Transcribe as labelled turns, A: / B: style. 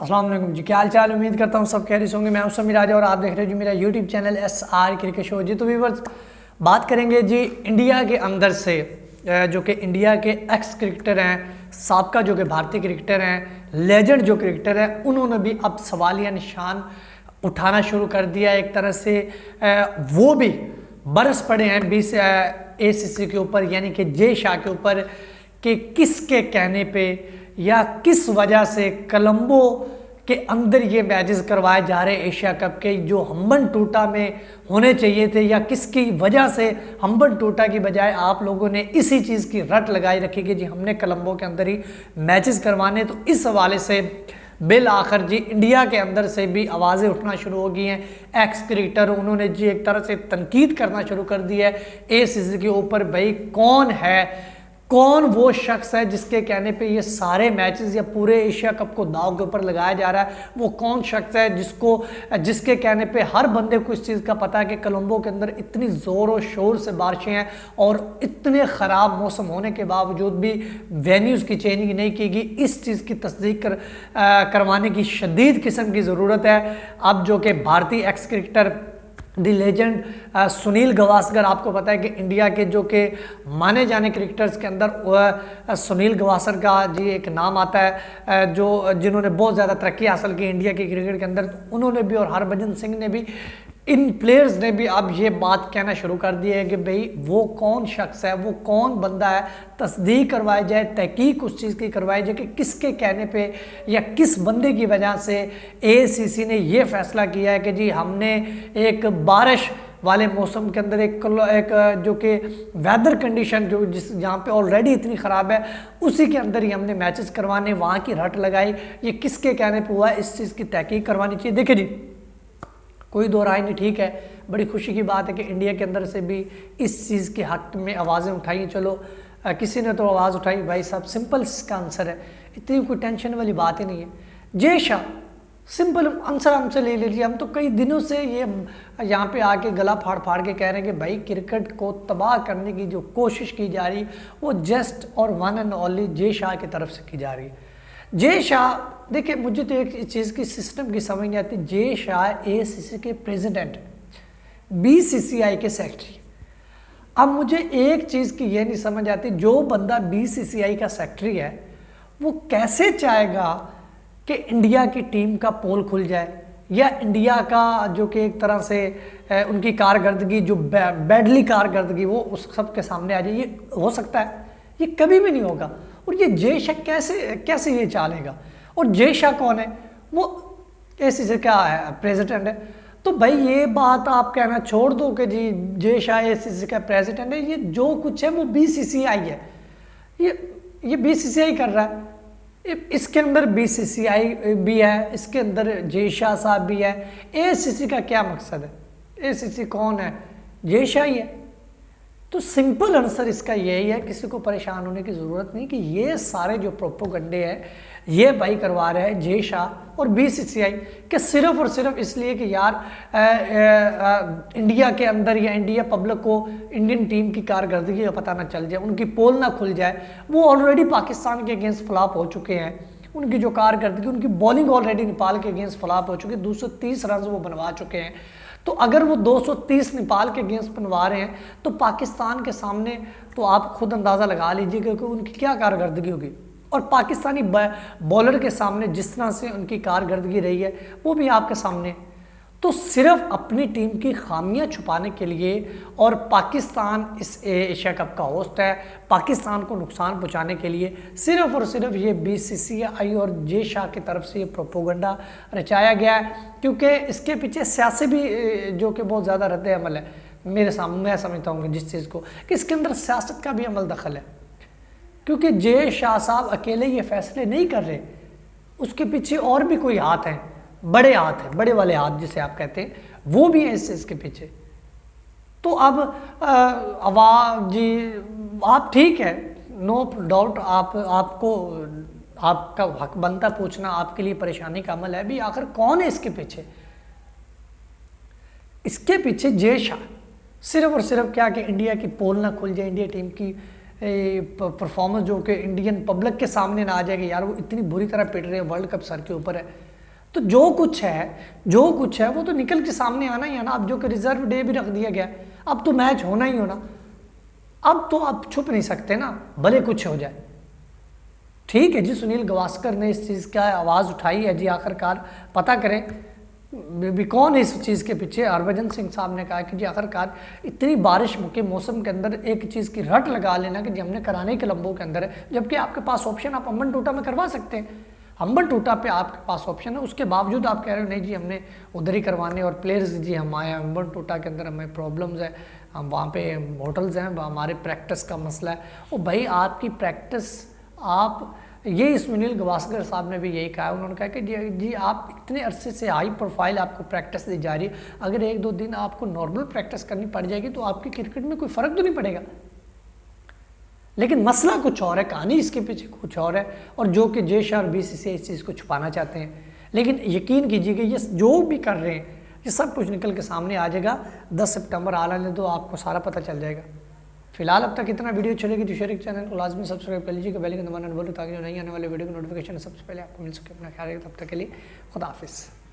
A: अस्सलाम वालेकुम जी, क्या हाल चाल। उम्मीद करता हूँ सब खैरियत होंगे। मैं हूं समीर राजा और आप देख रहे हो जी मेरा YouTube channel SR cricket show जी। तो व्यूअर्स, बात करेंगे जी इंडिया के अंदर से जो कि इंडिया के एक्स क्रिकेटर हैं, साबका जो कि भारतीय क्रिकेटर हैं, लेजेंड जो क्रिकेटर हैं, उन्होंने भी अब सवालिया निशान उठाना शुरू कर दिया। एक तरह से वो भी बरस पड़े हैं 20 ACC के ऊपर, यानी कि जे शाह के ऊपर, कि किसके कहने पे या किस वजह से कोलंबो के अंदर ये मैचेस करवाए जा रहे हैं एशिया कप के, जो हम्बन टोटा में होने चाहिए थे, या किसकी वजह से हम्बन टोटा की बजाय आप लोगों ने इसी चीज़ की रट लगाई रखी कि जी हमने कोलंबो के अंदर ही मैचेस करवाने। तो इस हवाले से बिल आखिर जी इंडिया के अंदर से भी आवाज़ें उठना शुरू हो गई हैं। एक्स क्रिकेटर उन्होंने जी एक तरह से तनकीद करना शुरू कर दी है ACC के ऊपर। भाई कौन वो शख्स है जिसके कहने पे ये सारे मैचेस या पूरे एशिया कप को दाव के ऊपर लगाया जा रहा है? वो कौन शख्स है जिसके कहने पे हर बंदे को इस चीज़ का पता है कि कोलंबो के अंदर इतनी ज़ोर और शोर से बारिशें हैं और इतने ख़राब मौसम होने के बावजूद भी वेन्यूज़ की चेंजिंग नहीं की गई। इस चीज़ की तस्दीक करवाने की शदीद किस्म की ज़रूरत है। अब जो कि भारतीय एक्स क्रिकेटर दी लेजेंड सुनील गावस्कर, आपको पता है कि इंडिया के जो कि माने जाने क्रिकेटर्स के अंदर सुनील गावस्कर का जी एक नाम आता है, जिन्होंने बहुत ज़्यादा तरक्की हासिल की इंडिया के क्रिकेट के अंदर। उन्होंने भी और हरभजन सिंह ने भी, इन प्लेयर्स ने भी अब ये बात कहना शुरू कर दी है कि भाई वो कौन शख्स है, वो कौन बंदा है, तस्दीक करवाई जाए, तहकीक उस चीज़ की करवाई जाए कि किसके कहने पे या किस बंदे की वजह से ACC ने ये फैसला किया है कि जी हमने एक बारिश वाले मौसम के अंदर एक जो कि वेदर कंडीशन जहाँ पे ऑलरेडी इतनी ख़राब है, उसी के अंदर ही हमने मैचेस करवाने, वहाँ की रट लगाई। ये किसके कहने पे हुआ है, इस चीज़ की तहकीक करवानी चाहिए। देखिए जी, कोई दो राय नहीं, ठीक है, बड़ी खुशी की बात है कि इंडिया के अंदर से भी इस चीज़ के हक में आवाज़ें उठाई। चलो किसी ने तो आवाज़ उठाई, भाई साहब सिंपल इसका आंसर है, इतनी कोई टेंशन वाली बात ही नहीं है। जे शाह, सिंपल आंसर हमसे ले लीजिए। हम तो कई दिनों से ये यहाँ पे आके गला फाड़ फाड़ के कह रहे हैं कि भाई क्रिकेट को तबाह करने की जो कोशिश की जा रही वो जस्ट और वन एंड ओनली जे शाह की तरफ से की जा रही है। जे शाह, देखिए मुझे तो एक चीज़ की सिस्टम की समझ नहीं आती। जे शाह ACC के प्रेसिडेंट, BCCI के सेक्रेटरी। अब मुझे एक चीज़ की ये नहीं समझ आती, जो बंदा BCCI का सेक्रेटरी है वो कैसे चाहेगा कि इंडिया की टीम का पोल खुल जाए, या इंडिया का जो कि एक तरह से उनकी कारकर्दगी, जो बैडली कारकर्दगी, वो उस सब के सामने आ जाए। ये हो सकता है? ये कभी भी नहीं होगा। और ये जे शाह कैसे ये चालेगा? और जे शाह कौन है? वो ACC का प्रेसिडेंट है। तो भाई ये बात आप कहना छोड़ दो कि जी जे शाह ACC का प्रेसिडेंट है। ये जो कुछ है वो BCCI है, ये BCCI कर रहा है। इसके अंदर BCCI भी है, इसके अंदर जे शाह साहब भी है। ACC का क्या मकसद है? ACC कौन है? जे शाह ही है। तो सिंपल आंसर इसका यही है, किसी को परेशान होने की ज़रूरत नहीं कि ये सारे जो प्रोपोगंडे हैं ये भाई करवा रहे हैं जे शाह और BCCI के, सिर्फ और सिर्फ इसलिए कि यार इंडिया के अंदर या इंडिया पब्लिक को इंडियन टीम की कारकर्दगी का पता ना चल जाए, उनकी पोल ना खुल जाए। वो ऑलरेडी पाकिस्तान के अगेंस्ट फ्लॉप हो चुके हैं, उनकी जो कारकर्दगी, उनकी बॉलिंग ऑलरेडी नेपाल के अगेंस्ट फ्लॉप हो चुकी है, 230 रन वो बनवा चुके हैं। तो अगर वो 230 नेपाल के अगेंस्ट बनवा रहे हैं तो पाकिस्तान के सामने तो आप खुद अंदाज़ा लगा लीजिए कि उनकी क्या कारकर्दगी होगी। और पाकिस्तानी बॉलर के सामने जिस तरह से उनकी कारकर्दगी रही है वो भी आपके सामने। तो सिर्फ अपनी टीम की खामियां छुपाने के लिए, और पाकिस्तान इस एशिया कप का होस्ट है, पाकिस्तान को नुकसान पहुंचाने के लिए सिर्फ और सिर्फ ये BCCI और जे शाह की तरफ से ये प्रोपोगंडा रचाया गया है। क्योंकि इसके पीछे सियासी भी जो कि बहुत ज़्यादा रद्द अमल है मेरे सामने, मैं समझता हूँ जिस चीज़ को कि इसके अंदर सियासत का भी अमल दखल है। क्योंकि जे शाह साहब अकेले ये फैसले नहीं कर रहे, उसके पीछे और भी कोई हाथ हैं, बड़े हाथ हैं, बड़े वाले हाथ जिसे आप कहते हैं, वो भी हैं इसके पीछे। तो अब आवाज़ जी, आप ठीक है, नो डाउट, आपको आपका हक बनता पूछना, आपके लिए परेशानी का अमल है भी। आखिर कौन है इसके पीछे? इसके पीछे जे शाह, सिर्फ और सिर्फ क्या कि इंडिया की पोल ना खुल जाए, इंडिया टीम की परफॉर्मेंस जो कि इंडियन पब्लिक के सामने ना आ जाएगी, यार वो इतनी बुरी तरह पिट रहे हैं, वर्ल्ड कप सर के ऊपर है, तो जो कुछ है वो तो निकल के सामने आना ही है ना। अब जो कि रिजर्व डे भी रख दिया गया, अब तो मैच होना ही होना, अब तो आप छुप नहीं सकते ना, भले कुछ हो जाए। ठीक है जी, सुनील गावस्कर ने इस चीज़ का आवाज़ उठाई है जी, आखिरकार पता करें भी कौन है इस चीज़ के पीछे। हरभजन सिंह साहब ने कहा कि जी आखिरकार इतनी बारिश के मौसम के अंदर एक चीज़ की रट लगा लेना कि जी हमने कराने के लंबों के अंदर है, जबकि आपके पास ऑप्शन आप अम्बन टोटा में करवा सकते हैं, अम्बन टोटा पे आपके पास ऑप्शन है, उसके बावजूद आप कह रहे हो नहीं जी हमने उधर ही करवाने, और प्लेयर्स जी हम आए अम्बन टोटा के अंदर हमें प्रॉब्लम्स है, हम वहाँ पे होटल्स हैं, हमारे प्रैक्टिस का मसला है। ओ भाई आपकी प्रैक्टिस, आप ये सुनील गावस्कर साहब ने भी यही कहा, उन्होंने कहा कि जी आप इतने अरसे से हाई प्रोफाइल आपको प्रैक्टिस दी जा रही है, अगर एक दो दिन आपको नॉर्मल प्रैक्टिस करनी पड़ जाएगी तो आपकी क्रिकेट में कोई फ़र्क तो नहीं पड़ेगा। लेकिन मसला कुछ और है, कहानी इसके पीछे कुछ और है, और जो कि जेश और बीसीसीआई इस चीज़ को छुपाना चाहते हैं। लेकिन यकीन कीजिएगा ये जो भी कर रहे हैं ये सब कुछ निकल के सामने आ जाएगा। 10 सितंबर आने दो, आपको सारा पता चल जाएगा। फिलहाल अब तक इतना, वीडियो चलेगी तो शेयर चैनल को लाजमी सब्सक्राइब कर लीजिएगा, बेल के दबाना न भूलें ताकि जो नहीं आने वाले वीडियो की नोटिफिकेशन सबसे पहले आपको मिल सके। अपना ख्याल रखिए, तब तक के लिए खुदा हाफिज़।